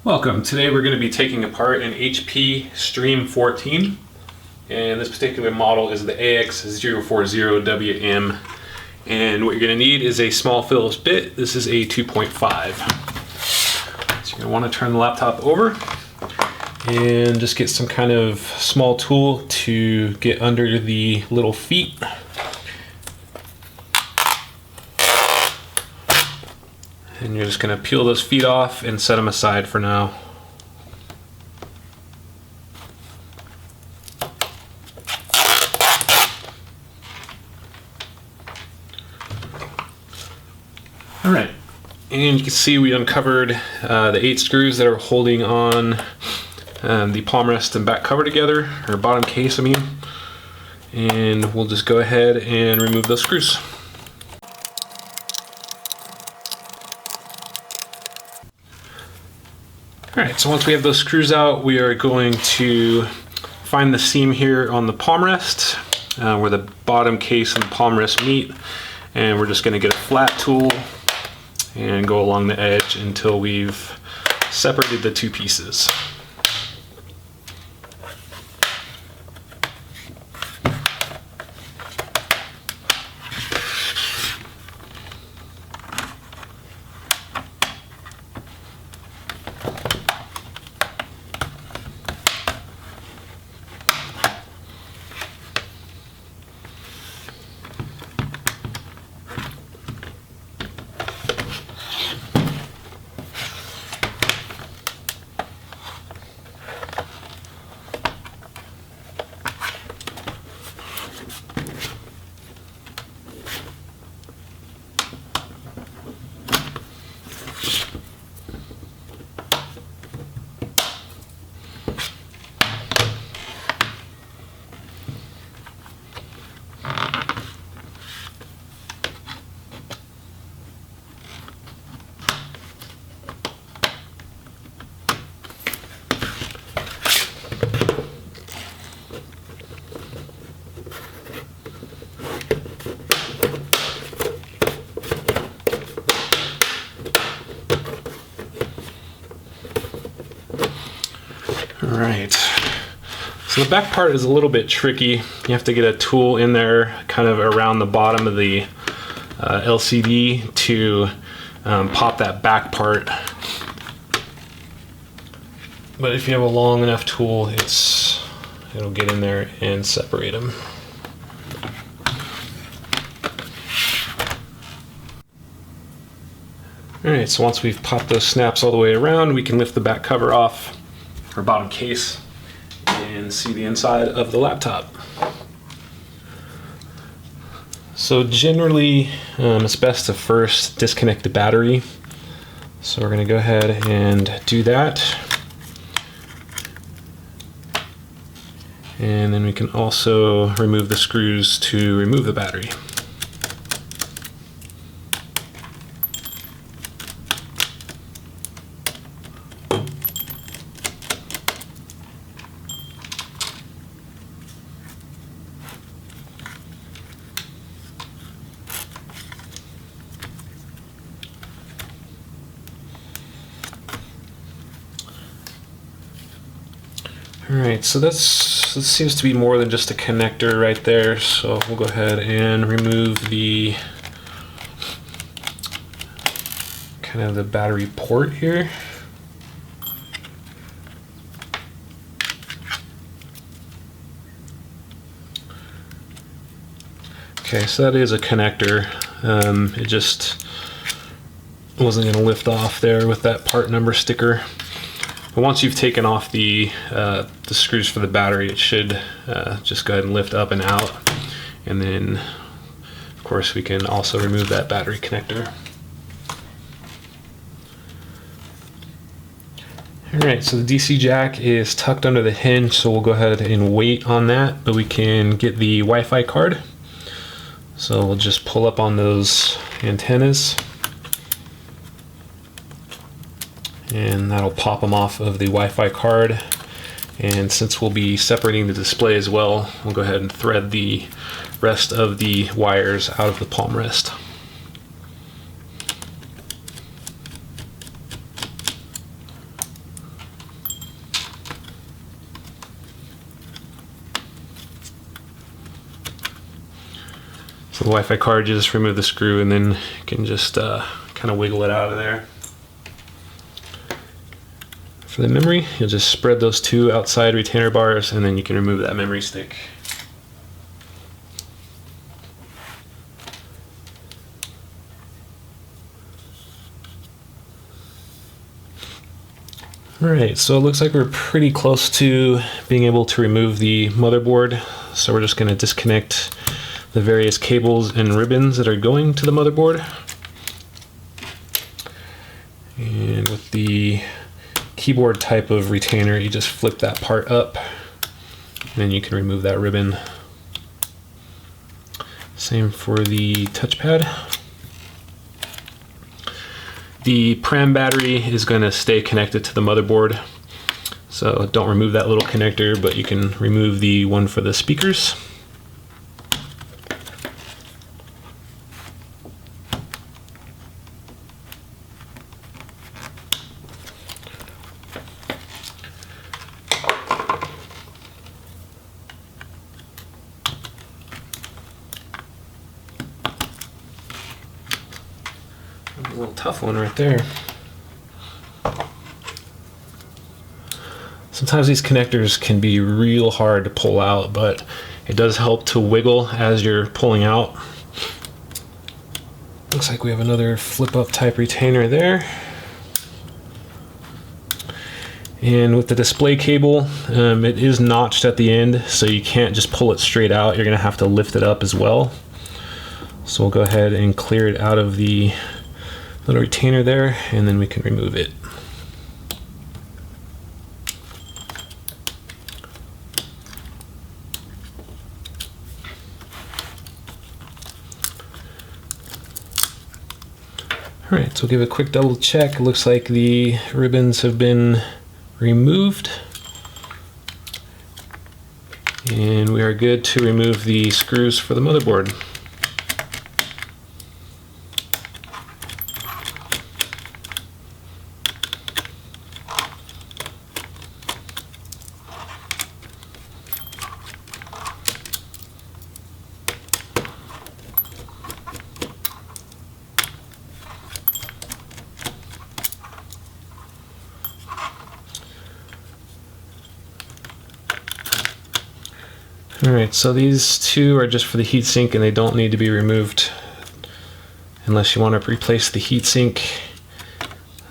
Welcome. Today we're going to be taking apart an HP Stream 14, and this particular model is the AX040WM, and what you're going to need is a small Phillips bit. This is a 2.5. So you're going to want to turn the laptop over and just get some kind of small tool to get under the little feet. And you're just going to peel those feet off and set them aside for now. All right, and you can see we uncovered the 8 screws that are holding on the palm rest and back cover together, or bottom case, I mean. And we'll just go ahead and remove those screws. Alright, so once we have those screws out, we are going to find the seam here on the palm rest, where the bottom case and the palm rest meet, and we're just going to get a flat tool and go along the edge until we've separated the two pieces. Alright, so the back part is a little bit tricky. You have to get a tool in there kind of around the bottom of the LCD to pop that back part. But if you have a long enough tool, it'll get in there and separate them. Alright, so once we've popped those snaps all the way around, we can lift the back cover off, or bottom case, and see the inside of the laptop. So generally, it's best to first disconnect the battery. So we're going to go ahead and do that. And then we can also remove the screws to remove the battery. Alright, so this seems to be more than just a connector right there, so we'll go ahead and remove the kind of the battery port here. Okay, so that is a connector. It just wasn't going to lift off there with that part number sticker. But once you've taken off the screws for the battery, it should just go ahead and lift up and out. And then, of course, we can also remove that battery connector. Alright, so the DC jack is tucked under the hinge, so we'll go ahead and wait on that, but we can get the Wi-Fi card. So we'll just pull up on those antennas, and that'll pop them off of the Wi-Fi card. And since we'll be separating the display as well, we'll go ahead and thread the rest of the wires out of the palm rest. the Wi-Fi card, you just remove the screw and then you can just kind of wiggle it out of there. For the memory, you'll just spread those two outside retainer bars and then you can remove that memory stick. Alright, so it looks like we're pretty close to being able to remove the motherboard. So we're just going to disconnect the various cables and ribbons that are going to the motherboard. And with the keyboard type of retainer, you just flip that part up and then you can remove that ribbon. Same for the touchpad. The pram battery is going to stay connected to the motherboard, so don't remove that little connector, but you can remove the one for the speakers. A little tough one right there. Sometimes these connectors can be real hard to pull out, but it does help to wiggle as you're pulling out. Looks like we have another flip up type retainer there. And with the display cable, it is notched at the end, so you can't just pull it straight out. You're going to have to lift it up as well. So we'll go ahead and clear it out of the little retainer there, and then we can remove it. Alright, so we'll give a quick double check. It looks like the ribbons have been removed. And we are good to remove the screws for the motherboard. Alright, so these two are just for the heatsink and they don't need to be removed unless you want to replace the heatsink.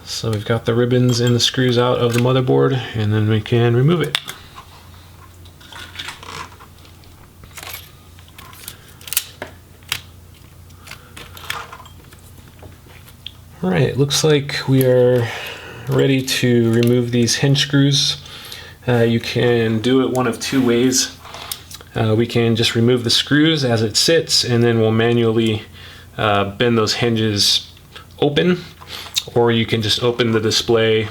So we've got the ribbons and the screws out of the motherboard, and then we can remove it. Alright, looks like we are ready to remove these hinge screws. You can do it one of two ways. We can just remove the screws as it sits, and then we'll manually bend those hinges open, or you can just open the display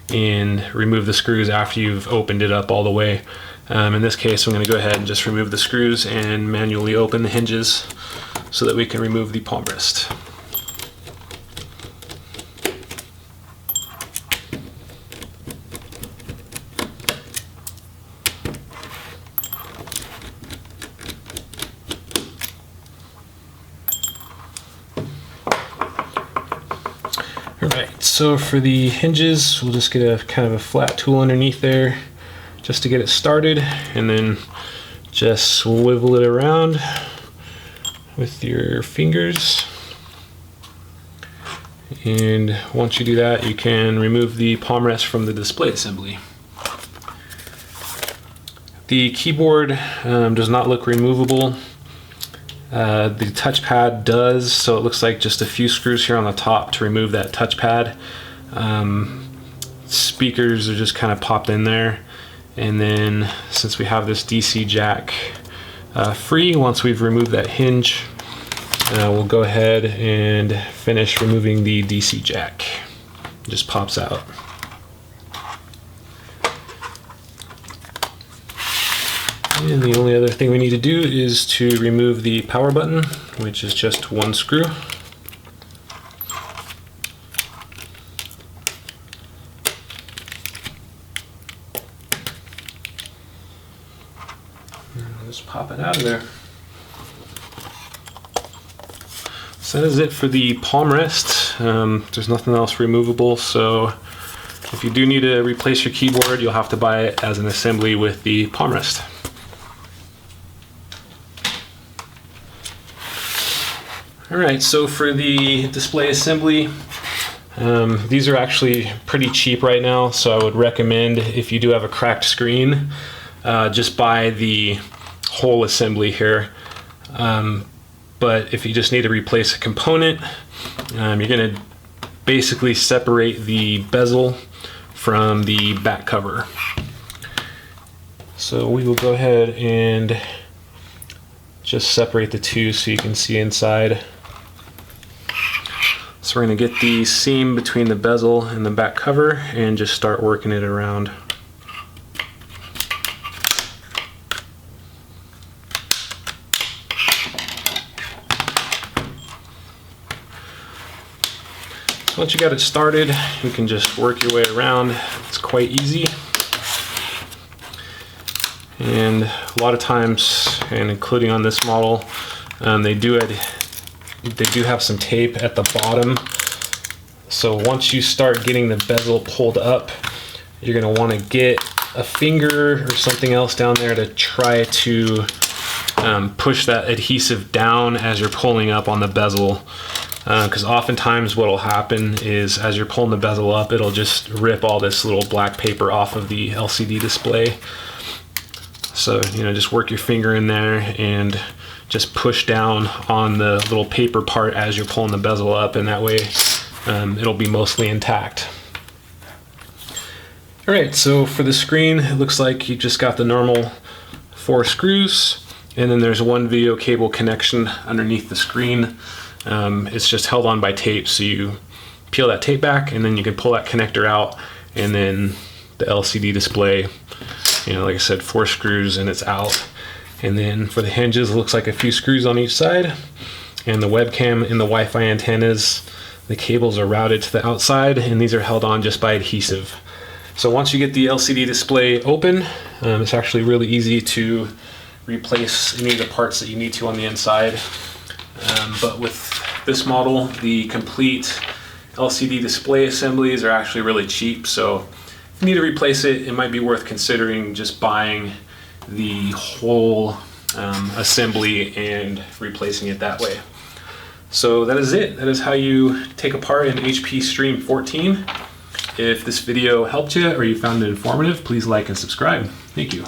and remove the screws after you've opened it up all the way. In this case, I'm going to go ahead and just remove the screws and manually open the hinges so that we can remove the palm rest. Alright, so for the hinges, we'll just get a kind of a flat tool underneath there just to get it started, and then just swivel it around with your fingers. And once you do that, you can remove the palm rest from the display assembly. The keyboard does not look removable. The touchpad does, so it looks like just a few screws here on the top to remove that touchpad. Speakers are just kind of popped in there, and then since we have this DC jack free, once we've removed that hinge, we'll go ahead and finish removing the DC jack. It just pops out. And the only other thing we need to do is to remove the power button, which is just one screw. And just pop it out of there. So that is it for the palm rest. There's nothing else removable, so if you do need to replace your keyboard, you'll have to buy it as an assembly with the palm rest. Alright, so for the display assembly, these are actually pretty cheap right now, so I would recommend, if you do have a cracked screen, just buy the whole assembly here. But if you just need to replace a component, you're going to basically separate the bezel from the back cover. So we will go ahead and just separate the two so you can see inside. So we're going to get the seam between the bezel and the back cover and just start working it around. Once you got it started, you can just work your way around. It's quite easy. And a lot of times, and including on this model, they do have some tape at the bottom. So once you start getting the bezel pulled up, you're going to want to get a finger or something else down there to try to push that adhesive down as you're pulling up on the bezel. Because oftentimes what will happen is as you're pulling the bezel up, it'll just rip all this little black paper off of the LCD display. So, just work your finger in there and just push down on the little paper part as you're pulling the bezel up, and that way it'll be mostly intact. Alright, so for the screen, it looks like you just got the normal 4 screws, and then there's one video cable connection underneath the screen. It's just held on by tape, so you peel that tape back and then you can pull that connector out, and then the LCD display, like I said, 4 screws and it's out. And then for the hinges, it looks like a few screws on each side, and the webcam and the Wi-Fi antennas, the cables are routed to the outside, and these are held on just by adhesive. So once you get the LCD display open, it's actually really easy to replace any of the parts that you need to on the inside. But with this model, the complete LCD display assemblies are actually really cheap, so if you need to replace it, it might be worth considering just buying the whole assembly and replacing it that way. So that is it. That is how you take apart an HP Stream 14. If this video helped you or you found it informative, please like and subscribe. Thank you.